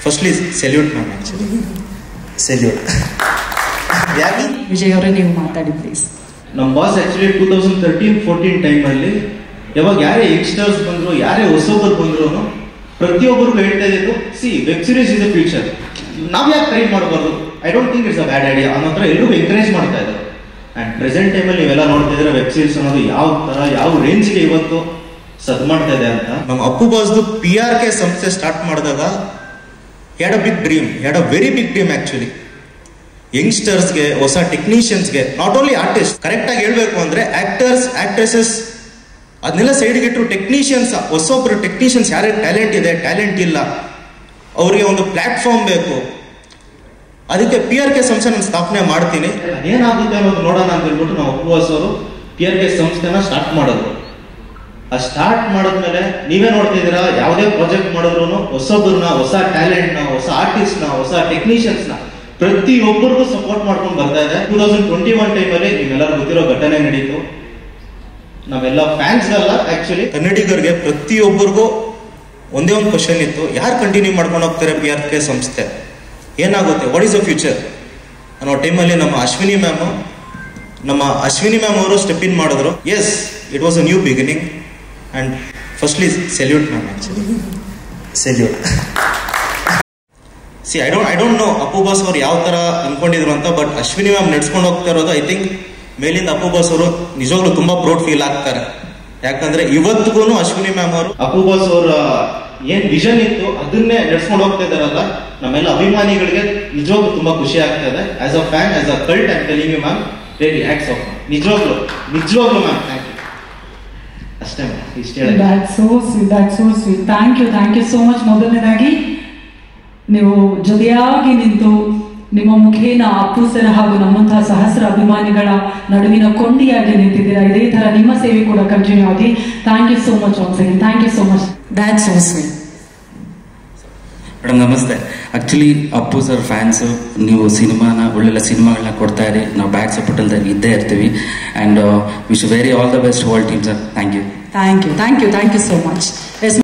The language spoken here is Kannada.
Firstly salute ma'am, actually salute. ಯಾಕೆ ವಿಜಯ್ ಅವರೇ ನೀವು ಮಾತಾಡಿ ಪ್ಲೀಸ್. ನಮ್ಮ ಬಾಸ್ ಆ್ಯಕ್ಚುಲಿ 2013-14 ಟೈಮಲ್ಲಿ ಯಾವಾಗ ಯಾರೇ ಯಂಗ್ಸ್ಟರ್ಸ್ ಬಂದರು, ಯಾರೇ ಹೊಸೊಬ್ಬರು ಬಂದ್ರು ಪ್ರತಿಯೊಬ್ಬರಿಗೂ ಹೇಳ್ತಾ ಇದ್ದು, web series is a future, ನಾವು ಯಾಕೆ ಟ್ರೈ ಮಾಡಬಾರ್ದು, I don't think it's a bad idea ಅನ್ನೋ ಥರ ಎಲ್ಲರಿಗೂ ಎಂಕರೇಜ್ ಮಾಡ್ತಾ ಇದ್ದಾರೆ. ಆ್ಯಂಡ್ ಪ್ರೆಸೆಂಟ್ ಟೈಮಲ್ಲಿ ನೀವೆಲ್ಲ ನೋಡ್ತಾ ಇದ್ರೆ ವೆಬ್ ಸೀರೀಸ್ ಅನ್ನೋದು ಯಾವ ಥರ ಯಾವ ರೇಂಜ್ಗೆ ಇವತ್ತು ಸದ್ ಮಾಡ್ತಾ ಇದೆ ಅಂತ. ನಮ್ಮ ಅಪ್ಪು ಬಾಸ್ದು PRK ಸಂಸ್ಥೆ ಸ್ಟಾರ್ಟ್ ಮಾಡಿದಾಗ had a big dream, had a very big dream actually. ಯಂಗ್ಸ್ಟರ್ಸ್ಗೆ, ಹೊಸ ಟೆಕ್ನಿಷಿಯನ್ಸ್ಗೆ, ನಾಟ್ ಓನ್ಲಿ ಆರ್ಟಿಸ್ಟ್, ಕರೆಕ್ಟಾಗಿ ಹೇಳಬೇಕು ಅಂದರೆ ಆ್ಯಕ್ಟರ್ಸ್, ಆ್ಯಕ್ಟ್ರೆಸಸ್ ಅದನ್ನೆಲ್ಲ ಸೈಡ್ಗೆ ಇಟ್ಟರು ಟೆಕ್ನಿಷಿಯನ್ಸ್, ಹೊಸೊಬ್ಬರು ಟೆಕ್ನಿಷಿಯನ್ಸ್ ಯಾರೇ ಟ್ಯಾಲೆಂಟ್ ಇದೆ, ಟ್ಯಾಲೆಂಟ್ ಇಲ್ಲ, ಅವರಿಗೆ ಒಂದು ಪ್ಲಾಟ್ಫಾರ್ಮ್ ಬೇಕು. ಅದಕ್ಕೆ PRK ಸಂಸ್ಥೆ ನಾನು ಸ್ಥಾಪನೆ ಮಾಡ್ತೀನಿ. ಏನಾಗುತ್ತೆ ಅನ್ನೋದು ನೋಡೋಣ ಅಂತ ಹೇಳ್ಬಿಟ್ಟು ನಾವು ಉಪವಾಸ ಅವರು PRK ಸಂಸ್ಥೆನ ಸ್ಟಾರ್ಟ್ ಮಾಡಿದ್ರು. ಆ ಸ್ಟಾರ್ಟ್ ಮಾಡಿದ್ಮೇಲೆ ನೀವೇ ನೋಡ್ತಾ ಇದ್ದೀರಾ, ಯಾವುದೇ ಪ್ರಾಜೆಕ್ಟ್ ಮಾಡಿದ್ರು ಹೊಸೊಬ್ಬರನ್ನ, ಹೊಸ ಟ್ಯಾಲೆಂಟ್ನ, ಹೊಸ ಆರ್ಟಿಸ್ಟ್ನ, ಹೊಸ ಟೆಕ್ನಿಷಿಯನ್ಸ್ನ ಪ್ರತಿಯೊಬ್ಬರಿಗೂ ಸಪೋರ್ಟ್ ಮಾಡ್ಕೊಂಡು ಬರ್ತಾ ಇದೆ. 2021 ಟೈಮಲ್ಲಿ ನಿಮ್ಮೆಲ್ಲರೂ ಗೊತ್ತಿರೋ ಘಟನೆ ನಡೀತು. ನಾವೆಲ್ಲ ಫ್ಯಾನ್ಸ್ಗಲ್ಲ, ಆ್ಯಕ್ಚುಲಿ ಕನ್ನಡಿಗರಿಗೆ ಪ್ರತಿಯೊಬ್ಬರಿಗೂ ಒಂದೇ ಒಂದು ಕ್ವಶನ್ ಇತ್ತು, ಯಾರು ಕಂಟಿನ್ಯೂ ಮಾಡ್ಕೊಂಡು ಹೋಗ್ತಾರೆ PRK ಸಂಸ್ಥೆ, ಏನಾಗುತ್ತೆ, ವಾಟ್ ಈಸ್ ದ ಫ್ಯೂಚರ್ ಅನ್ನೋ ಟೈಮಲ್ಲಿ ನಮ್ಮ ಅಶ್ವಿನಿ ಮ್ಯಾಮ್ ಅವರು ಸ್ಟೆಪ್ ಇನ್ ಮಾಡಿದ್ರು. Yes, it was a new beginning. And firstly salute ma'am, actually salute. I don't know Appu boss ಅವ್ರು ಯಾವ ಥರ ಅಂದ್ಕೊಂಡಿದ್ರು ಅಂತ, ಬಟ್ ಅಶ್ವಿನಿ ಮ್ಯಾಮ್ ನಡ್ಸ್ಕೊಂಡು ಹೋಗ್ತಾ ಇರೋದು ಐ ಥಿಂಕ್ ಮೇಲಿಂದ ಅಪ್ಪು ಬಾಸ್ ಅವರು ನಿಜವಾಗ್ಲೂ ತುಂಬ ಪ್ರೌಡ್ ಫೀಲ್ ಆಗ್ತಾರೆ. ಯಾಕಂದ್ರೆ ಇವತ್ತಿಗೂ ಅಶ್ವಿನಿ ಮ್ಯಾಮ್ ಅವರು ಅಪ್ಪು ಬಾಸ್ ಅವರ ಏನ್ ವಿಷನ್ ಇತ್ತು ಅದನ್ನೇ ನಡ್ಸ್ಕೊಂಡು ಹೋಗ್ತಾ ಇದಾರಲ್ಲ, ನಮ್ಮೆಲ್ಲ ಅಭಿಮಾನಿಗಳಿಗೆ ನಿಜವಾಗ್ಲೂ ತುಂಬಾ ಖುಷಿ ಆಗ್ತಾ ಇದೆ. As a fan, as a cult, I am telling you ma'am, really hats off. ನಿಜವಾಗ್ಲೂ ಮ್ಯಾಮ್, ಥ್ಯಾಂಕ್ ಯು. ಅಷ್ಟೇ ಮ್ಯಾಮ್, ಇಷ್ಟ ಹೇಳಿ. That's so sweet. Thank you so much. ಮೊದಲನೇದಾಗಿ ನೀವು ಜೊತೆಯಾಗಿ ನಿಂತು ನಿಮ್ಮ ಮುಖೇನ ಅಪ್ಪು ಸರ್ ಹಾಗೂ ನಮ್ಮಂತಹ ಸಹಸ್ರ ಅಭಿಮಾನಿಗಳ ನಡುವಿನ ಕೊಂಡಿಯಾಗಿ ನಿಂತಿದ್ದೀರಾ. ಇದೇ ತರ ನಿಮ್ಮ ಸೇವೆ ಕೂಡ ಕಂಟಿನ್ಯೂ ಆಗಿ. Thank you so much once again. Thank you so much. That's so sweet. Madam ನಮಸ್ತೆ. ಆ್ಯಕ್ಚುಲಿ ಅಪ್ಪು ಸರ್ ಫ್ಯಾನ್ಸು, ನೀವು ಒಳ್ಳೊಳ್ಳೆ ಸಿನಿಮಾಗಳನ್ನ ಕೊಡ್ತಾ ಇರಿ, ನಾವು ಬ್ಯಾಕ್ ಸಪೋರ್ಟಲ್ಲಿ ಇದ್ದೇ ಇರ್ತೀವಿ. And wish very all the best whole team sir. Thank you. Thank you so much.